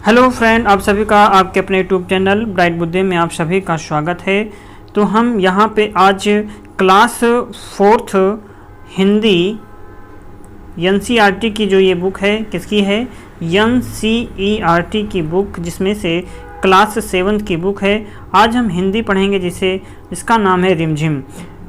Hello friend, आप सभी का आपके अपने यूट्यूब चैनल ब्राइट बुद्धि में आप सभी का स्वागत है। तो हम यहाँ पे आज क्लास 4th हिंदी एनसीईआरटी की जो ये बुक है, किसकी है? एनसीईआरटी की बुक, जिसमें से क्लास 7th की बुक है। आज हम हिंदी पढ़ेंगे जिसका नाम है रिमझिम।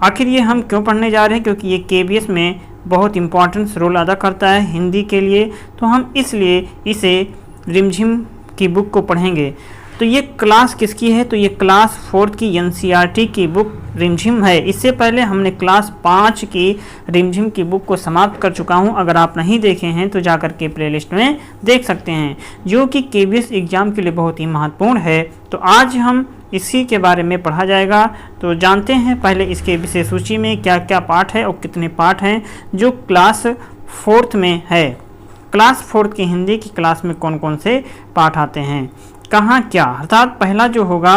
आखिर ये हम क्यों पढ़ने जा रहे हैं? क्योंकि ये केबीएस में बहुत इंपॉर्टेंट रोल अदा करता है हिंदी के लिए, तो हम इसलिए इसे रिमझिम की बुक को पढ़ेंगे। तो ये क्लास किसकी है? तो ये क्लास 4th की एनसीईआरटी की बुक रिमझिम है। इससे पहले हमने क्लास 5 की रिमझिम की बुक को समाप्त कर चुका हूं। अगर आप नहीं देखे हैं तो जाकर के प्लेलिस्ट में देख सकते हैं, जो कि केबीएस एग्जाम के लिए बहुत ही महत्वपूर्ण है। तो आज हम इसी के बारे में पढ़ा जाएगा। तो जानते हैं पहले इसके विषय सूची में क्या क्या पाठ है और कितने पाठ हैं जो क्लास 4th में है। क्लास 4th की हिंदी की क्लास में कौन कौन से पाठ आते हैं, कहाँ क्या, अर्थात पहला जो होगा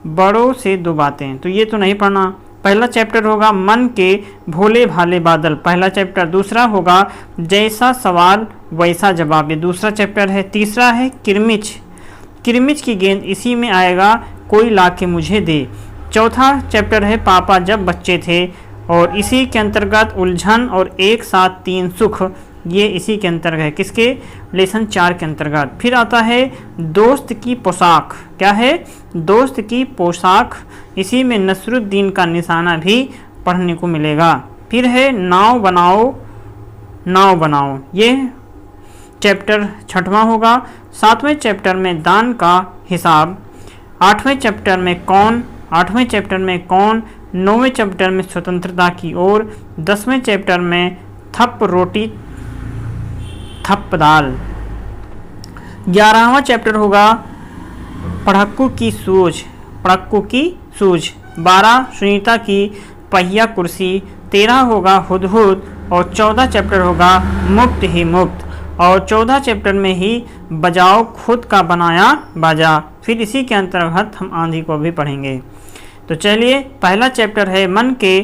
बड़ों से दो बातें, तो ये तो नहीं पढ़ना। पहला चैप्टर होगा मन के भोले भाले बादल, पहला चैप्टर। दूसरा होगा जैसा सवाल वैसा जवाब, ये दूसरा चैप्टर है। तीसरा है किरमिच, किरमिच की गेंद इसी में आएगा, कोई लाके मुझे दे। चौथा चैप्टर है पापा जब बच्चे थे, और इसी के अंतर्गत उलझन और एक साथ तीन सुख, ये इसी के अंतर्गत है, किसके? लेसन 4 के अंतर्गत। फिर आता है दोस्त की पोशाक, क्या है? दोस्त की पोशाक, इसी में नसरुद्दीन का निशाना भी पढ़ने को मिलेगा। फिर है नाव बनाओ नाव बनाओ, ये चैप्टर 6वां होगा। 7वें चैप्टर में दान का हिसाब, 8वें चैप्टर में कौन, 8वें चैप्टर में कौन, 9वें चैप्टर में स्वतंत्रता की ओर, 10वें चैप्टर में थप रोटी थप दाल। 11वां चैप्टर होगा पढ़क्कू की सूझ, पढ़क्कू की सूझ। 12 सुनीता की पहिया कुर्सी। 13 होगा हुदहुद, और 14 चैप्टर होगा मुफ्त ही मुफ्त, और 14 चैप्टर में ही बजाओ खुद का बनाया बाजा। फिर इसी के अंतर्गत हम आंधी को भी पढ़ेंगे। तो चलिए, पहला चैप्टर है मन के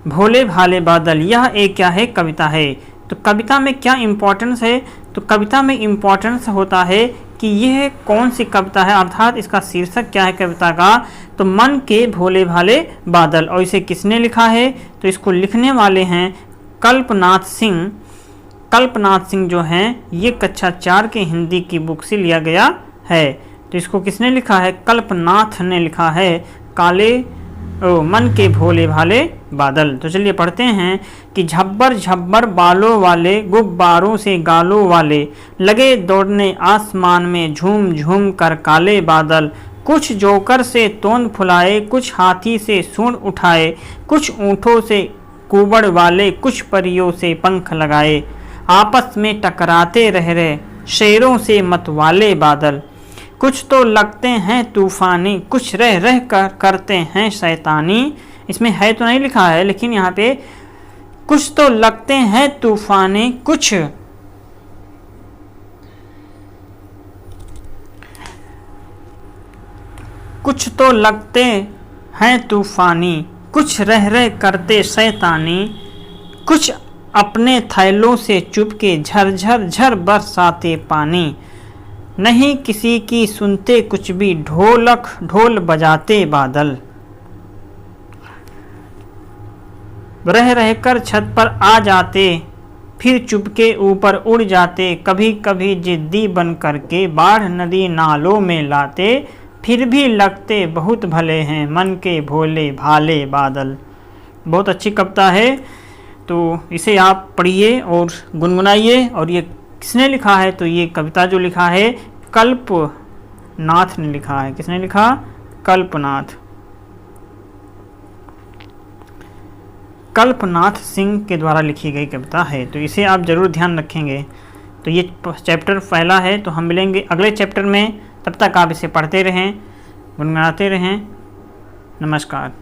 भोले भाले बादल। यह एक क्या है? कविता है। तो कविता में क्या इम्पोर्टेंस है? तो कविता में इम्पोर्टेंस होता है कि यह कौन सी कविता है, अर्थात इसका शीर्षक क्या है कविता का? तो मन के भोले भाले बादल। और इसे किसने लिखा है? तो इसको लिखने वाले हैं कल्पनाथ सिंह। कल्पनाथ सिंह जो हैं, ये कक्षा 4 के हिंदी की बुक से लिया गया है। तो इसको किसने लिखा है? कल्पनाथ ने लिखा है मन के भोले भाले बादल। तो चलिए पढ़ते हैं कि झब्बर झब्बर बालों वाले, गुब्बारों से गालों वाले, लगे दौड़ने आसमान में झूम झूम कर काले बादल। कुछ जोकर से तोंद फुलाए, कुछ हाथी से सूंड उठाए, कुछ ऊँटों से कुबड़ वाले, कुछ परियों से पंख लगाए। आपस में टकराते रह रहे शेरों से मतवाले बादल। कुछ तो लगते हैं तूफानी, कुछ रह रह कर करते हैं शैतानी। इसमें है तो नहीं लिखा है, लेकिन यहाँ पे कुछ तो लगते हैं तूफानी, कुछ तो लगते हैं तूफानी, कुछ रह रह करते शैतानी, कुछ अपने थैलों से चुपके झरझर झर बरसाते पानी। नहीं किसी की सुनते कुछ भी, ढोलक ढोल बजाते बादल। रह रहकर छत पर आ जाते, फिर चुपके ऊपर उड़ जाते, कभी कभी जिद्दी बन करके बाढ़ नदी नालों में लाते, फिर भी लगते बहुत भले हैं मन के भोले भाले बादल। बहुत अच्छी कविता है, तो इसे आप पढ़िए और गुनगुनाइए। और ये किसने लिखा है? तो ये कविता जो लिखा है कल्पनाथ ने लिखा है। किसने लिखा? कल्पनाथ, कल्पनाथ सिंह के द्वारा लिखी गई कविता है। तो इसे आप जरूर ध्यान रखेंगे। तो ये चैप्टर पहला है। तो हम मिलेंगे अगले चैप्टर में, तब तक आप इसे पढ़ते रहें, गुनगुनाते रहें। नमस्कार।